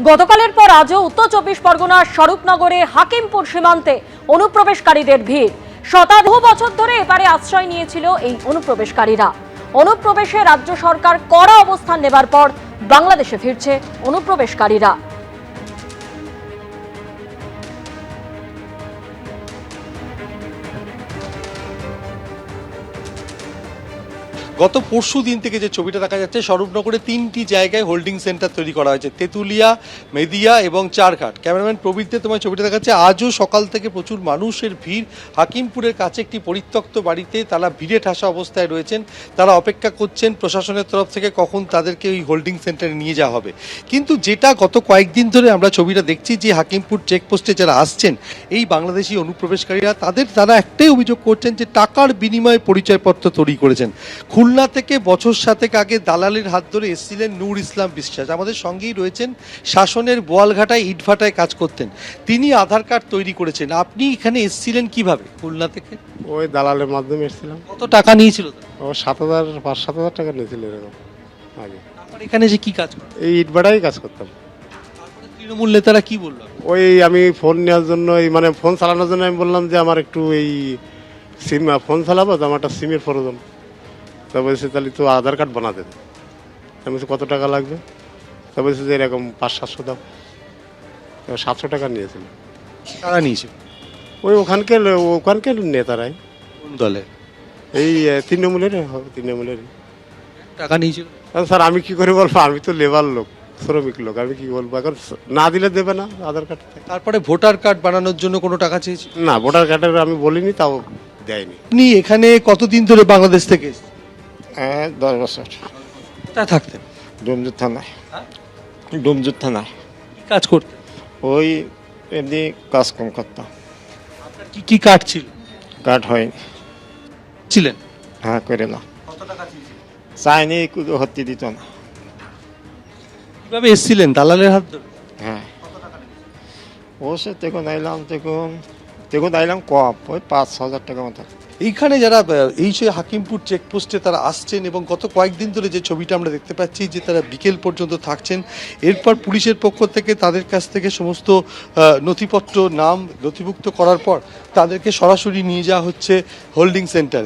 গতকালের পর আজও উত্তর চব্বিশ পরগনার স্বরূপনগরে হাকিমপুর সীমান্তে অনুপ্রবেশকারীদের ভিড়। শতাধিক বছর ধরে এপারে আশ্রয় নিয়েছিল এই অনুপ্রবেশকারীরা। অনুপ্রবেশে রাজ্য সরকার কড়া অবস্থান নেবার পর বাংলাদেশে ফিরছে অনুপ্রবেশকারীরা। গত পরশু দিন থেকে যে ছবিটা দেখা যাচ্ছে, স্বরূপনগরে 3টি জায়গায় হোল্ডিং সেন্টার তৈরি করা হয়েছে, তেঁতুলিয়া, মেদিয়া এবং চারঘাট। ক্যামেরাম্যান প্রবীরদের তোমার ছবিটা দেখাচ্ছে। আজও সকাল থেকে প্রচুর মানুষের ভিড়। হাকিমপুরের কাছে একটি পরিত্যক্ত বাড়িতে তারা ভিড়ে ঠাসা অবস্থায় রয়েছেন। তারা অপেক্ষা করছেন প্রশাসনের তরফ থেকে কখন তাদেরকে ওই হোল্ডিং সেন্টারে নিয়ে যাওয়া হবে। কিন্তু যেটা গত কয়েকদিন ধরে আমরা ছবিটা দেখছি, যে হাকিমপুর চেকপোস্টে যারা আসছেন এই বাংলাদেশি অনুপ্রবেশকারীরা, তারা একটাই অভিযোগ করছেন যে টাকার বিনিময়ে পরিচয়পত্র তৈরি করেছেন। খুলনা থেকে বছর 7 আগে দালালের হাত ধরে এসেছিলেন নূর ইসলাম বিশ্বাস। আমাদের সঙ্গেই রয়েছেন, শাসনের বোয়ালঘাটায় ইটভাটায় কাজ করতেন। তিনি আধার কার্ড তৈরি করেছেন। আপনি এখানে এসেছিলেন কিভাবে খুলনা থেকে? ওই দালালের মাধ্যমে এসেছিলাম। কত টাকা নিয়েছিল? ও 5,000 টাকা নিয়েছিল এরকম আগে। তারপর এখানে যে কি কাজ করতেন? এই ইটভাটাই কাজ করতাম। তারপরে তৃণমূল নেতারা কি বলল? ওই আমি ফোন নেওয়ার জন্য, মানে ফোন চালানোর জন্য আমি বললাম যে আমার একটু এই সিম ফোন চালাবো, তো আমার একটা সিমের প্রয়োজন। তা বলছে তাহলে তো আধার কার্ড বানাতে দে। আমি বলছি কত টাকা লাগবে? তা বলছে যে এরকম 500-700 দাও। 700 টাকা নিয়েছিল। টাকা নিয়েছিল ওই ওখানকার নেতারাই। কোন দলের? এই তৃণমূলের টাকা নিয়েছিল। স্যার আমি কি করে বলবো? আমি তো লেবার লোক, শ্রমিক লোক, আমি কি বলবো? এখন না দিলে দেবে না আধার কার্ড। তারপরে ভোটার কার্ড বানানোর জন্য কোনো টাকা চেয়েছিল? না, ভোটার কার্ডের আমি বলিনি, তাও দেয়নি। আপনি এখানে কতদিন ধরে বাংলাদেশ থেকে এসেছেন? 10 বছর। কোথায় থাকতেন? ডুমজুর থানায় কি কাজ করতেন? ওই এমনি কাজ কম করতাম। আপনার কি কি কার্ড ছিল? কার্ড হয়নি। ছিলেন? হ্যাঁ, করে না। কত টাকা চেয়েছিল? চাইনি, হত্যি দিত না। কিভাবে এসেছিলেন? দালালের হাত ধরে? হ্যাঁ, ও সে তখন আইলাম কম, ওই 5,000 টাকা মতো। এইখানে যারা এই যে হাকিমপুর চেকপোস্টে তারা আসছেন, এবং গত কয়েকদিন ধরে যে ছবিটা আমরা দেখতে পাচ্ছি যে তারা বিকেল পর্যন্ত থাকছেন। এরপর পুলিশের পক্ষ থেকে তাদের কাছ থেকে সমস্ত নথিপত্র নথিভুক্ত করার পর তাদেরকে সরাসরি নিয়ে যাওয়া হচ্ছে হোল্ডিং সেন্টারে।